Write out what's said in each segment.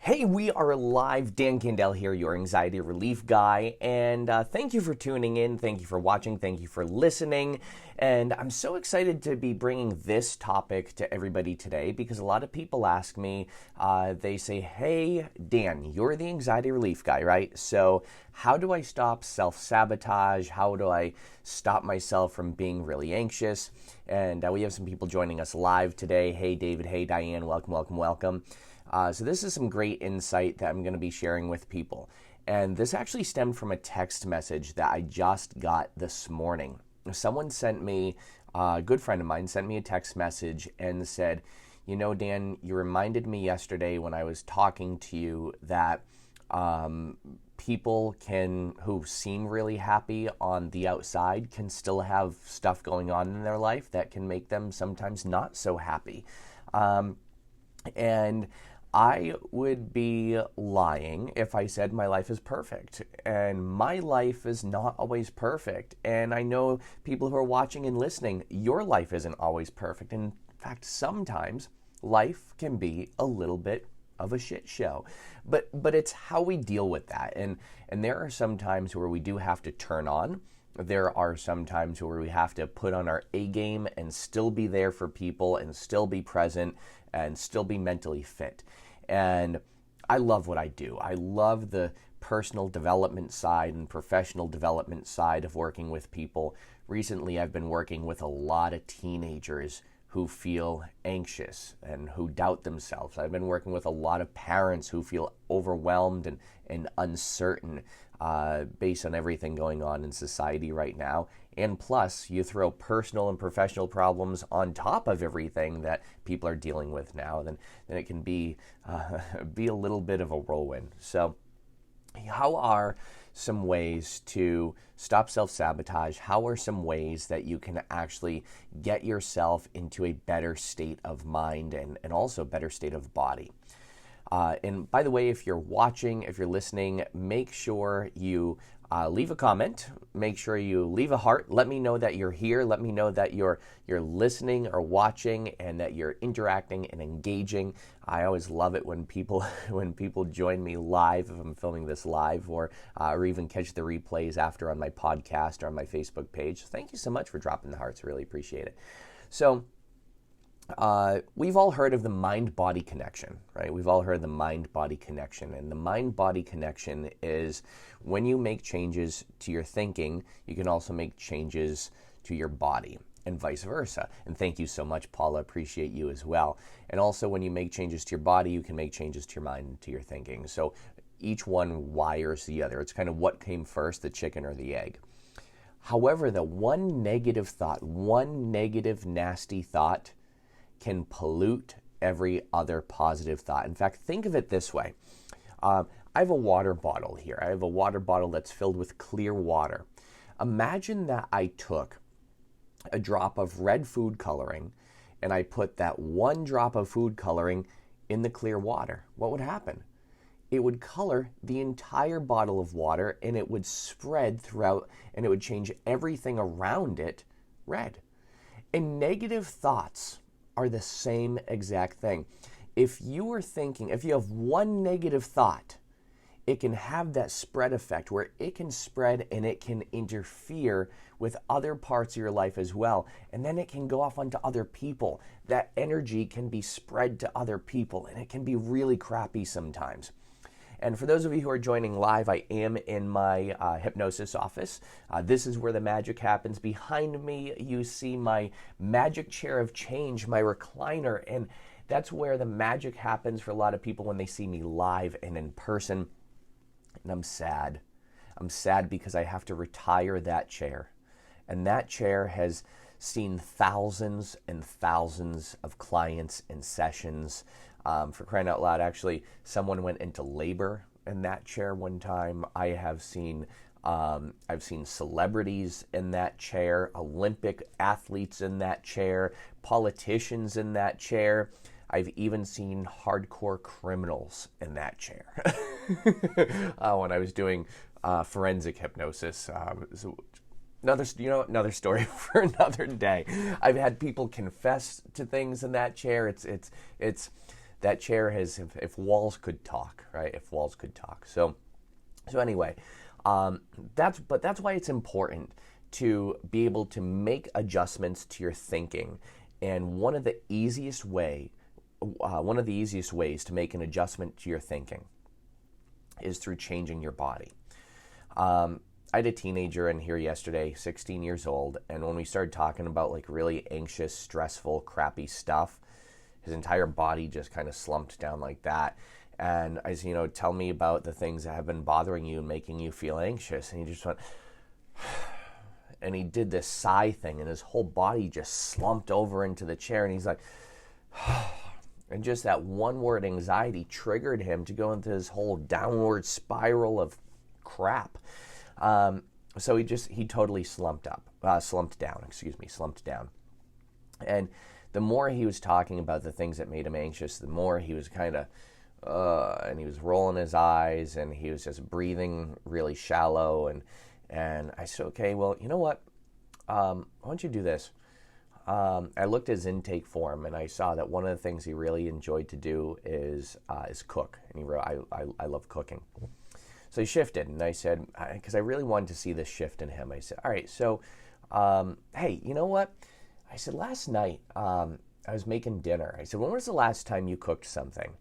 Hey, we are live. Dan Candell here, your anxiety relief guy. And thank you for tuning in. Thank you for watching. Thank you for listening. And I'm so excited to be bringing this topic to everybody today because a lot of people ask me, they say, hey, Dan, you're the anxiety relief guy, right? So how do I stop self-sabotage? How do I stop myself from being really anxious? And we have some people joining us live today. Hey, David. Hey, Diane. Welcome, welcome, welcome. So this is some great insight that I'm going to be sharing with people. And this actually stemmed from a text message that I just got this morning. Someone sent me, a good friend of mine sent me a text message and said, you know, Dan, you reminded me yesterday when I was talking to you that people who seem really happy on the outside can still have stuff going on in their life that can make them sometimes not so happy. And I would be lying if I said my life is perfect. And my life is not always perfect. And I know people who are watching and listening, your life isn't always perfect. In fact, sometimes life can be a little bit of a shit show. But it's how we deal with that. And there are some times where we do have to turn on. There are some times where we have to put on our A game and still be there for people and still be present and still be mentally fit. And I love what I do. I love the personal development side and professional development side of working with people. Recently, I've been working with a lot of teenagers who feel anxious and who doubt themselves. I've been working with a lot of parents who feel overwhelmed and uncertain based on everything going on in society right now. And plus, you throw personal and professional problems on top of everything that people are dealing with now, then it can be a little bit of a whirlwind. So how are some ways to stop self-sabotage? How are some ways that you can actually get yourself into a better state of mind and also better state of body? And by the way, if you're watching, if you're listening, make sure you leave a comment. Make sure you leave a heart. Let me know that you're here. Let me know that you're listening or watching and that you're interacting and engaging. I always love it when people join me live, if I'm filming this live, or even catch the replays after on my podcast or on my Facebook page. Thank you so much for dropping the hearts. Really appreciate it. So we've all heard of the mind-body connection, right? We've all heard of the mind-body connection. And the mind-body connection is when you make changes to your thinking, you can also make changes to your body and vice versa. And thank you so much, Paula. Appreciate you as well. And also when you make changes to your body, you can make changes to your mind and to your thinking. So each one wires the other. It's kind of what came first, the chicken or the egg. However, the one negative thought, one negative nasty thought can pollute every other positive thought. In fact, think of it this way. I have a water bottle here. I have a water bottle that's filled with clear water. Imagine that I took a drop of red food coloring and I put that one drop of food coloring in the clear water. What would happen? It would color the entire bottle of water and it would spread throughout and it would change everything around it red. And negative thoughts are the same exact thing. If you have one negative thought, it can have that spread effect where it can spread and it can interfere with other parts of your life as well. And then it can go off onto other people. That energy can be spread to other people and it can be really crappy sometimes. And for those of you who are joining live, I am in my hypnosis office. This is where the magic happens. Behind me, you see my magic chair of change, my recliner, and that's where the magic happens for a lot of people when they see me live and in person. And I'm sad. I'm sad because I have to retire that chair. And that chair has seen thousands and thousands of clients and sessions. For crying out loud, actually, someone went into labor in that chair one time. I've seen celebrities in that chair, Olympic athletes in that chair, politicians in that chair. I've even seen hardcore criminals in that chair. When I was doing forensic hypnosis, another story for another day. I've had people confess to things in that chair. It's That chair has, if walls could talk, right? If walls could talk. So anyway, that's why it's important to be able to make adjustments to your thinking. And one of the easiest ways to make an adjustment to your thinking is through changing your body. I had a teenager in here yesterday, 16 years old, and when we started talking about like really anxious, stressful, crappy stuff, his entire body just kind of slumped down like that. And I said, tell me about the things that have been bothering you and making you feel anxious. And he just went, and he did this sigh thing, and his whole body just slumped over into the chair, and he's like, and just that one word anxiety triggered him to go into this whole downward spiral of crap. So he totally slumped down. And the more he was talking about the things that made him anxious, the more he was kind of, and he was rolling his eyes, and he was just breathing really shallow. And I said, okay, well, you know what? Why don't you do this? I looked at his intake form, and I saw that one of the things he really enjoyed to do is cook. And he wrote, I love cooking. So he shifted, and I said, because I really wanted to see this shift in him, I said, all right, so, hey, you know what? I said, last night, I was making dinner. I said, when was the last time you cooked something?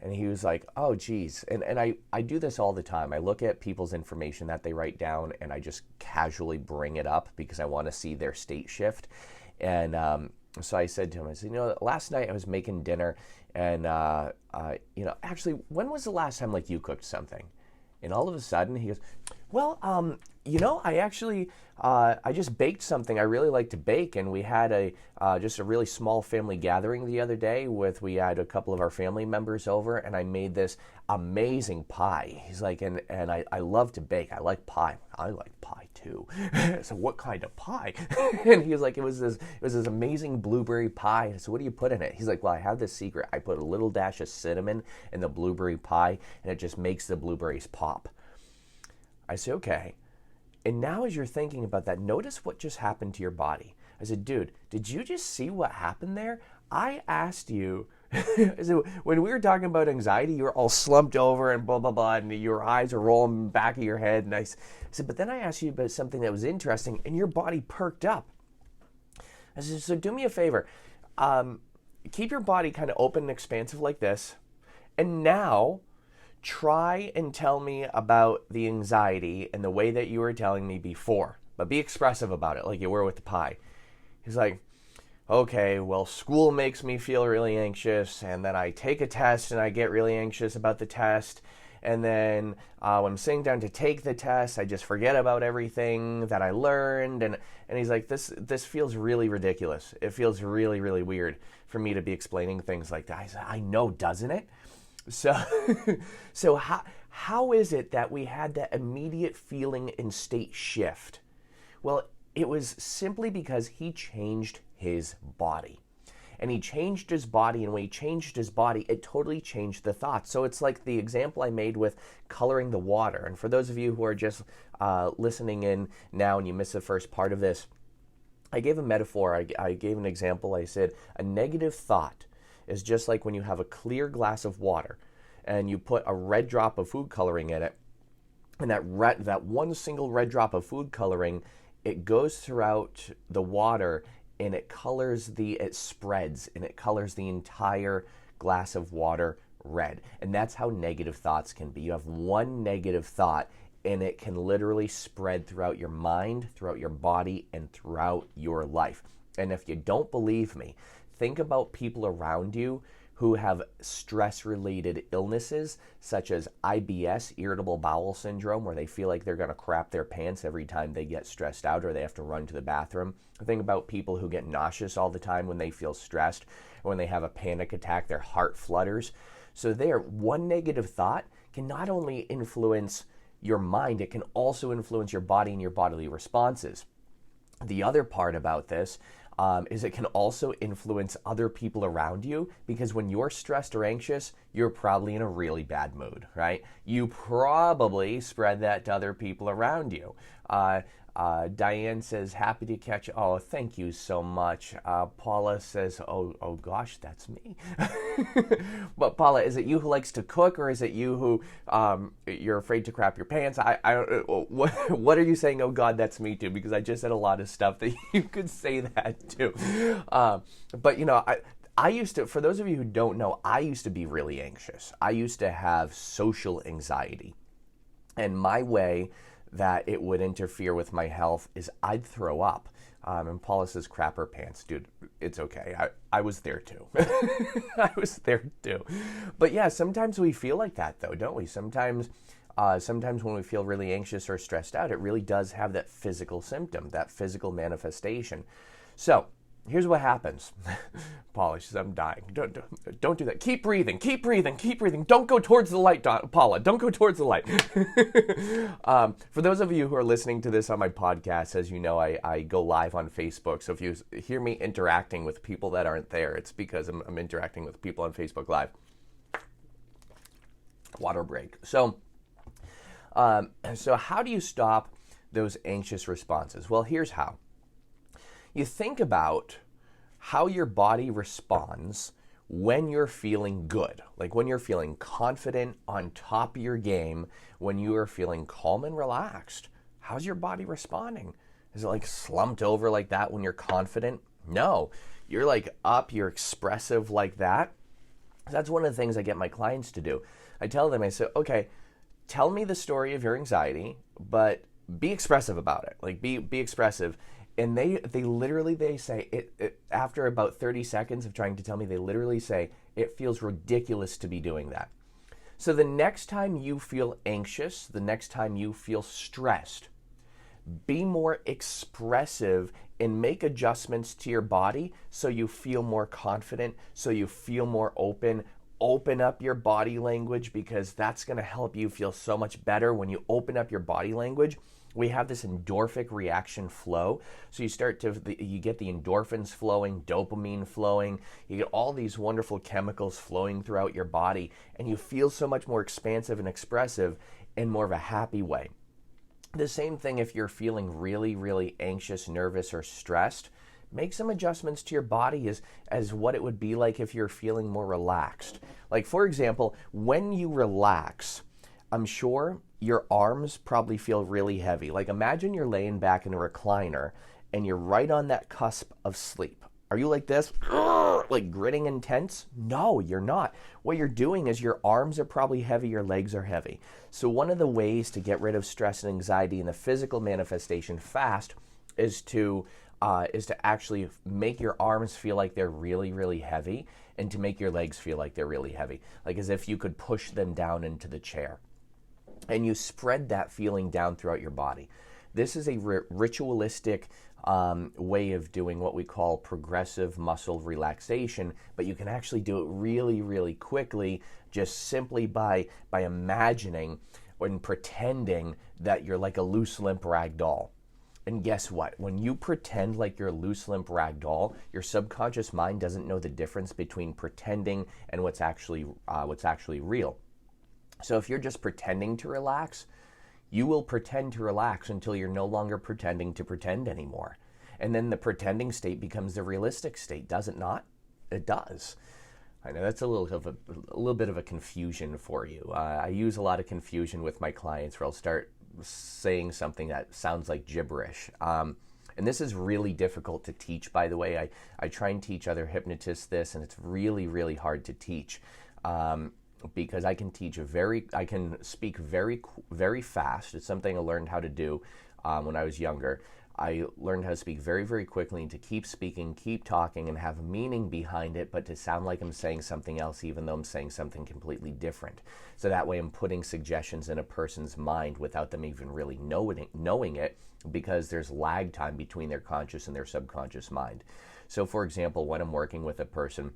And he was like, oh, geez. And I do this all the time. I look at people's information that they write down, and I just casually bring it up because I want to see their state shift. And so I said to him, I said, last night I was making dinner, and, actually, when was the last time, like, you cooked something? And all of a sudden, he goes, well, I actually, I just baked something I really like to bake, and we had just a really small family gathering the other day we had a couple of our family members over, and I made this amazing pie. He's like, and I love to bake. I like pie. I like pie too. So what kind of pie? And he was like, it was this amazing blueberry pie. So what do you put in it? He's like, well, I have this secret. I put a little dash of cinnamon in the blueberry pie, and it just makes the blueberries pop. I said, okay. And now as you're thinking about that, notice what just happened to your body. I said, dude, did you just see what happened there? I asked you, so when we were talking about anxiety, you were all slumped over and blah, blah, blah, and your eyes are rolling back of your head. And I said, but then I asked you about something that was interesting, and your body perked up. I said, so do me a favor. Keep your body kind of open and expansive like this. And now try and tell me about the anxiety and the way that you were telling me before, but be expressive about it like you were with the pie. He's like, okay, well, school makes me feel really anxious, and then I take a test and I get really anxious about the test, and then when I'm sitting down to take the test, I just forget about everything that I learned, and he's like, this feels really ridiculous. It feels really, really weird for me to be explaining things like that. I said, I know, doesn't it? So how is it that we had that immediate feeling and state shift? Well, it was simply because he changed his body. And he changed his body, and when he changed his body, it totally changed the thoughts. So it's like the example I made with coloring the water. And for those of you who are just listening in now and you missed the first part of this, I gave a metaphor. I gave an example. I said a negative thought is just like when you have a clear glass of water and you put a red drop of food coloring in it, and that one single red drop of food coloring, it goes throughout the water, and it spreads, and it colors the entire glass of water red. And that's how negative thoughts can be. You have one negative thought, and it can literally spread throughout your mind, throughout your body, and throughout your life. And if you don't believe me, think about people around you who have stress-related illnesses such as IBS, irritable bowel syndrome, where they feel like they're going to crap their pants every time they get stressed out or they have to run to the bathroom. Think about people who get nauseous all the time when they feel stressed, or when they have a panic attack, their heart flutters. So one negative thought can not only influence your mind, it can also influence your body and your bodily responses. The other part about this is it can also influence other people around you, because when you're stressed or anxious, you're probably in a really bad mood, right? You probably spread that to other people around you. Diane says, happy to catch. Oh, thank you so much. Paula says, oh gosh, that's me. But Paula, is it you who likes to cook, or is it you who you're afraid to crap your pants? I don't. What are you saying? Oh God, that's me too. Because I just said a lot of stuff that you could say that too. But you know, I used to. For those of you who don't know, I used to be really anxious. I used to have social anxiety, and my way that it would interfere with my health is I'd throw up. And Paula says, crap her pants. Dude, it's okay. I was there too. I was there too. But yeah, sometimes we feel like that though, don't we? Sometimes when we feel really anxious or stressed out, it really does have that physical symptom, that physical manifestation. So here's what happens. Paula says, I'm dying. Don't do that. Keep breathing. Keep breathing. Keep breathing. Don't go towards the light, Paula. Don't go towards the light. For those of you who are listening to this on my podcast, as you know, I go live on Facebook. So if you hear me interacting with people that aren't there, it's because I'm interacting with people on Facebook Live. Water break. So how do you stop those anxious responses? Well, here's how. You think about how your body responds when you're feeling good, like when you're feeling confident, on top of your game, when you are feeling calm and relaxed. How's your body responding? Is it like slumped over like that when you're confident? No, you're like up, you're expressive like that. That's one of the things I get my clients to do. I tell them, I say, okay, tell me the story of your anxiety, but be expressive about it. Like be expressive. And they literally say it after about 30 seconds of trying to tell me, they literally say it feels ridiculous to be doing that. So the next time you feel anxious, the next time you feel stressed, be more expressive and make adjustments to your body so you feel more confident, so you feel more open. Open up your body language, because that's going to help you feel so much better when you open up your body language. We have this endorphic reaction flow. So you get the endorphins flowing, dopamine flowing, you get all these wonderful chemicals flowing throughout your body, and you feel so much more expansive and expressive in more of a happy way. The same thing if you're feeling really, really anxious, nervous, or stressed. Make some adjustments to your body as what it would be like if you're feeling more relaxed. Like, for example, when you relax, I'm sure your arms probably feel really heavy. Like, imagine you're laying back in a recliner and you're right on that cusp of sleep. Are you like this? Like gritting and tense? No, you're not. What you're doing is your arms are probably heavy, your legs are heavy. So one of the ways to get rid of stress and anxiety in the physical manifestation fast is to actually make your arms feel like they're really, really heavy, and to make your legs feel like they're really heavy, like as if you could push them down into the chair. And you spread that feeling down throughout your body. This is a ritualistic way of doing what we call progressive muscle relaxation, but you can actually do it really, really quickly, just simply by imagining and pretending that you're like a loose, limp rag doll. And guess what? When you pretend like you're a loose, limp rag doll, your subconscious mind doesn't know the difference between pretending and what's actually real. So if you're just pretending to relax, you will pretend to relax until you're no longer pretending to pretend anymore. And then the pretending state becomes the realistic state, does it not? It does. I know that's a little bit of a confusion for you. I use a lot of confusion with my clients where I'll start saying something that sounds like gibberish. And this is really difficult to teach, by the way. I try and teach other hypnotists this, and it's really, really hard to teach. Because I can speak very, very fast. It's something I learned how to do when I was younger. I learned how to speak very, very quickly, and to keep speaking, keep talking, and have meaning behind it, but to sound like I'm saying something else, even though I'm saying something completely different. So that way I'm putting suggestions in a person's mind without them even really knowing it, because there's lag time between their conscious and their subconscious mind. So for example, when I'm working with a person,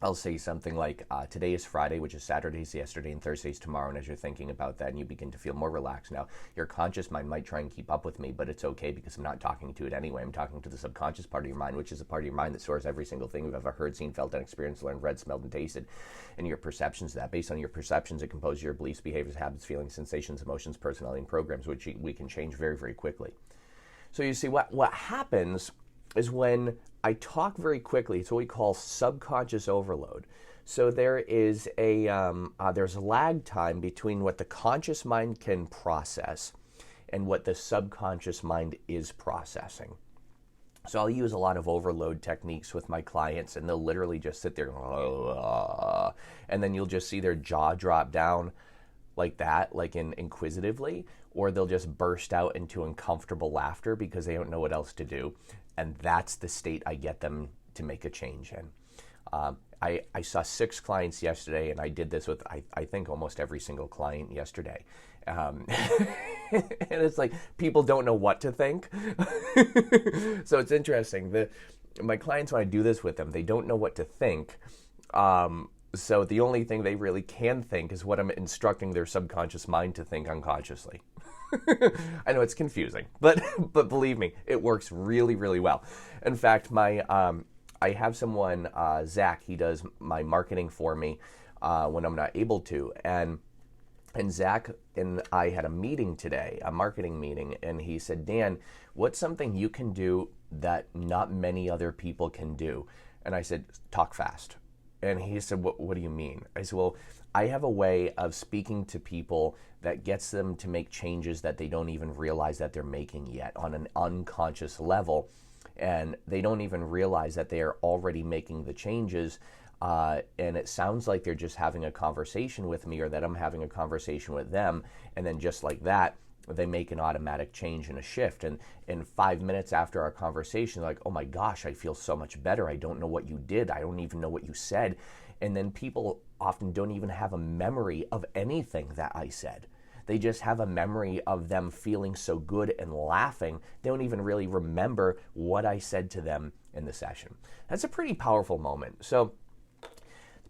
I'll say something like, today is Friday, which is Saturday's yesterday and Thursday's tomorrow. And as you're thinking about that and you begin to feel more relaxed now, your conscious mind might try and keep up with me, but it's okay because I'm not talking to it anyway. I'm talking to the subconscious part of your mind, which is a part of your mind that stores every single thing you've ever heard, seen, felt, and experienced, learned, read, smelled, and tasted. And your perceptions of that. Based on your perceptions, it composes your beliefs, behaviors, habits, feelings, sensations, emotions, personality, and programs, which we can change very, very quickly. So you see, what happens is when I talk very quickly, it's what we call subconscious overload. So there is there's a lag time between what the conscious mind can process and what the subconscious mind is processing. So I'll use a lot of overload techniques with my clients, and they'll literally just sit there, and then you'll just see their jaw drop down like that, like inquisitively, or they'll just burst out into uncomfortable laughter because they don't know what else to do. And that's the state I get them to make a change in. I saw 6 clients yesterday, and I did this with, I think, almost every single client yesterday. And it's like people don't know what to think. So it's interesting. My clients, when I do this with them, they don't know what to think. So the only thing they really can think is what I'm instructing their subconscious mind to think unconsciously. I know it's confusing, but believe me, it works really, really well. In fact, I have someone, Zach, he does my marketing for me when I'm not able to, and Zach and I had a meeting today, a marketing meeting, and he said, Dan, what's something you can do that not many other people can do? And I said, talk fast. And he said, what do you mean? I said, well, I have a way of speaking to people that gets them to make changes that they don't even realize that they're making yet on an unconscious level. And they don't even realize that they are already making the changes. And it sounds like they're just having a conversation with me, or that I'm having a conversation with them. And then just like that, they make an automatic change and a shift. And in 5 minutes after our conversation, like, oh my gosh, I feel so much better. I don't know what you did. I don't even know what you said. And then people often don't even have a memory of anything that I said. They just have a memory of them feeling so good and laughing. They don't even really remember what I said to them in the session. That's a pretty powerful moment. So the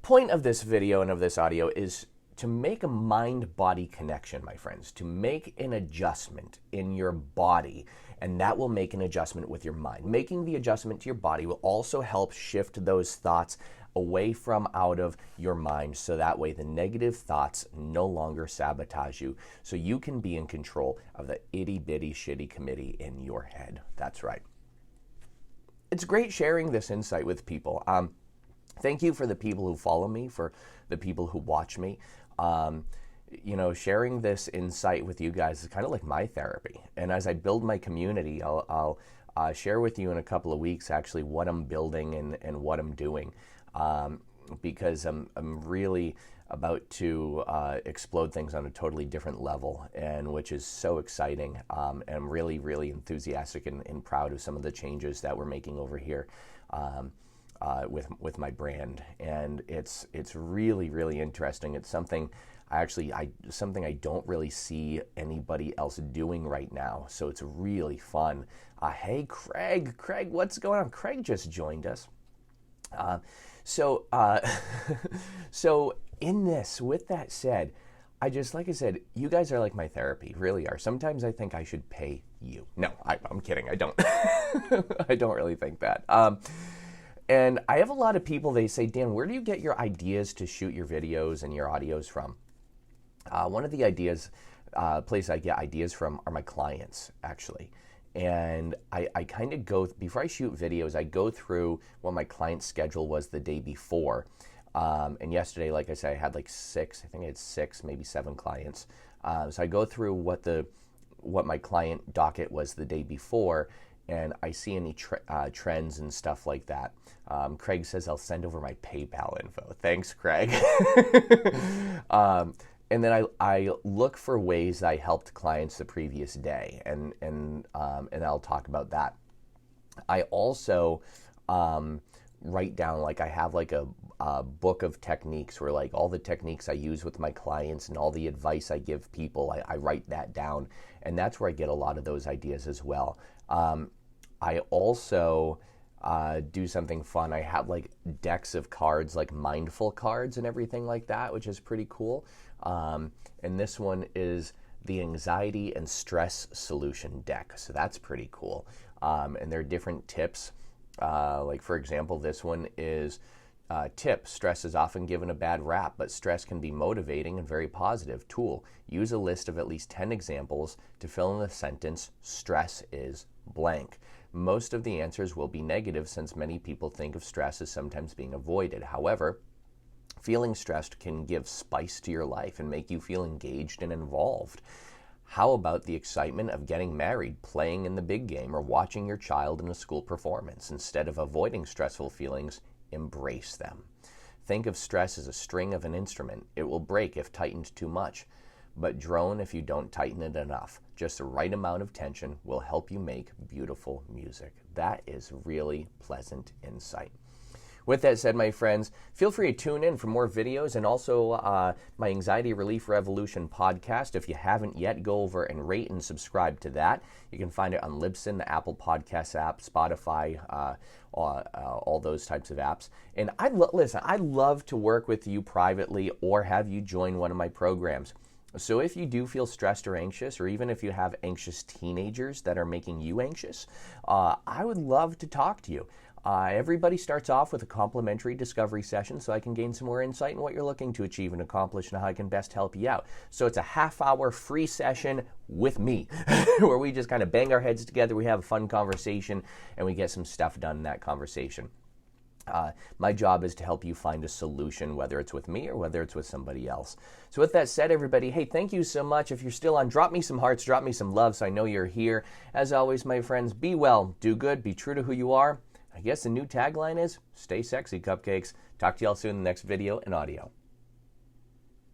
point of this video and of this audio is to make a mind-body connection, my friends, to make an adjustment in your body, and that will make an adjustment with your mind. Making the adjustment to your body will also help shift those thoughts away from out of your mind, so that way the negative thoughts no longer sabotage you, so you can be in control of the itty-bitty shitty committee in your head. That's right. It's great sharing this insight with people. Thank you for the people who follow me, for the people who watch me. Sharing this insight with you guys is kind of like my therapy. And as I build my community, I'll share with you in a couple of weeks actually what I'm building and what I'm doing, because I'm really about to explode things on a totally different level, and which is so exciting. And I'm really, really enthusiastic and proud of some of the changes that we're making over here. With my brand, and it's really, really interesting. It's something something I don't really see anybody else doing right now, so it's really fun. Hey, Craig, what's going on? Craig just joined us. So in this, with that said, like I said, you guys are like my therapy, really are. Sometimes I think I should pay you. No, I'm kidding. I don't. I don't really think that. And I have a lot of people, they say, Dan, where do you get your ideas to shoot your videos and your audios from? One of the places I get ideas from are my clients, actually. And I kind of before I shoot videos, I go through what my client's schedule was the day before. And yesterday, like I said, I had like 6, I think I had 6, maybe 7 clients. So I go through what my client docket was the day before, and I see any trends and stuff like that. Craig says I'll send over my PayPal info. Thanks, Craig. And then I look for ways I helped clients the previous day, and I'll talk about that. I also write down, like I have like a book of techniques where like all the techniques I use with my clients and all the advice I give people, I write that down, and that's where I get a lot of those ideas as well. I also do something fun. I have like decks of cards, like mindful cards and everything like that, which is pretty cool. And this one is the anxiety and stress solution deck. So that's pretty cool. And there are different tips. Like for example, this one is tip. Stress is often given a bad rap, but stress can be motivating and very positive. Tool. Use a list of at least 10 examples to fill in the sentence, stress is blank. Most of the answers will be negative since many people think of stress as sometimes being avoided. However, feeling stressed can give spice to your life and make you feel engaged and involved. How about the excitement of getting married, playing in the big game, or watching your child in a school performance? Instead of avoiding stressful feelings, embrace them. Think of stress as a string of an instrument. It will break if tightened too much, but drone if you don't tighten it enough. Just the right amount of tension will help you make beautiful music. That is really pleasant insight. With that said, my friends, feel free to tune in for more videos and also my Anxiety Relief Revolution podcast. If you haven't yet, go over and rate and subscribe to that. You can find it on Libsyn, the Apple Podcast app, Spotify, all those types of apps. And listen, I'd love to work with you privately or have you join one of my programs. So if you do feel stressed or anxious, or even if you have anxious teenagers that are making you anxious, I would love to talk to you. Everybody starts off with a complimentary discovery session so I can gain some more insight in what you're looking to achieve and accomplish and how I can best help you out. So it's a half-hour free session with me where we just kind of bang our heads together, we have a fun conversation, and we get some stuff done in that conversation. My job is to help you find a solution, whether it's with me or whether it's with somebody else. So with that said, everybody, hey, thank you so much. If you're still on, drop me some hearts, drop me some love so I know you're here. As always, my friends, be well, do good, be true to who you are. I guess the new tagline is, stay sexy, cupcakes. Talk to y'all soon in the next video and audio.